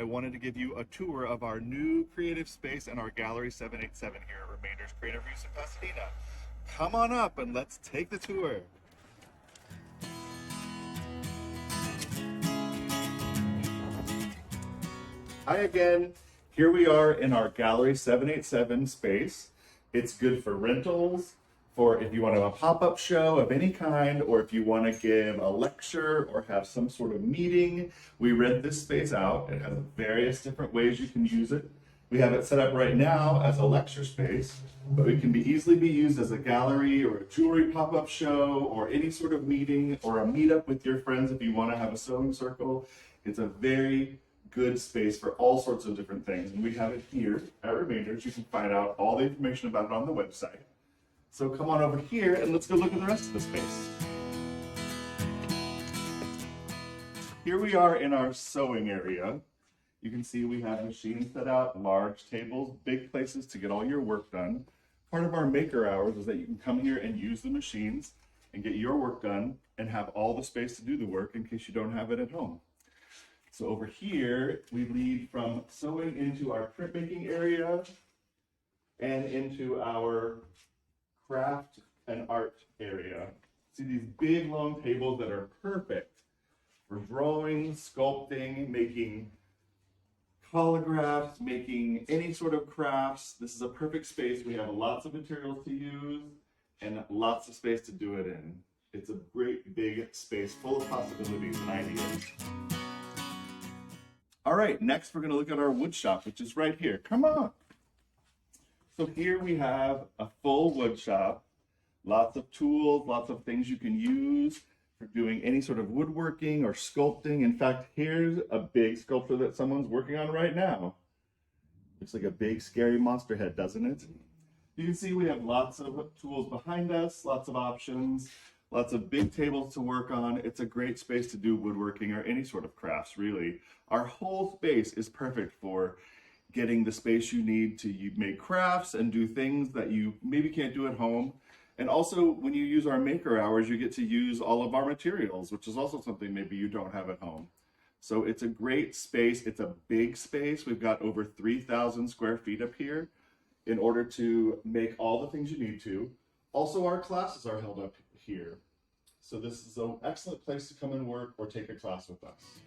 wanted to give you a tour of our new creative space and our Gallery 787 here at Remainders Creative Use in Pasadena. Come on up and let's take the tour. Hi again. Here we are in our Gallery 787 space. It's good for rentals, for if you want to have a pop-up show of any kind, or if you want to give a lecture or have some sort of meeting. We rent this space out. It has various different ways you can use it. We have it set up right now as a lecture space, but it can easily be used as a gallery or a jewelry pop-up show or any sort of meeting or a meetup with your friends if you want to have a sewing circle. It's a very good space for all sorts of different things. And we have it here at Remainders. You can find out all the information about it on the website. So come on over here and let's go look at the rest of the space. Here we are in our sewing area. You can see we have machines set out, large tables, big places to get all your work done. Part of our maker hours is that you can come here and use the machines and get your work done and have all the space to do the work in case you don't have it at home. So over here, we lead from sewing into our printmaking area and into our craft and art area. See these big long tables that are perfect for drawing, sculpting, making collagraphs, making any sort of crafts. This is a perfect space. We have lots of materials to use and lots of space to do it in. It's a great big space full of possibilities and ideas. All right, next we're going to look at our wood shop, which is right here. Come on. So here we have a full wood shop, lots of tools, lots of things you can use for doing any sort of woodworking or sculpting. In fact, here's a big sculpture that someone's working on right now. Looks like a big scary monster head, doesn't it? You can see we have lots of tools behind us, lots of options, lots of big tables to work on. It's a great space to do woodworking or any sort of crafts, really. Our whole space is perfect for getting the space you need to make crafts and do things that you maybe can't do at home. And also, when you use our maker hours, you get to use all of our materials, which is also something maybe you don't have at home. So it's a great space. It's a big space. We've got over 3,000 square feet up here in order to make all the things you need to. Also, our classes are held up here. So this is an excellent place to come and work or take a class with us.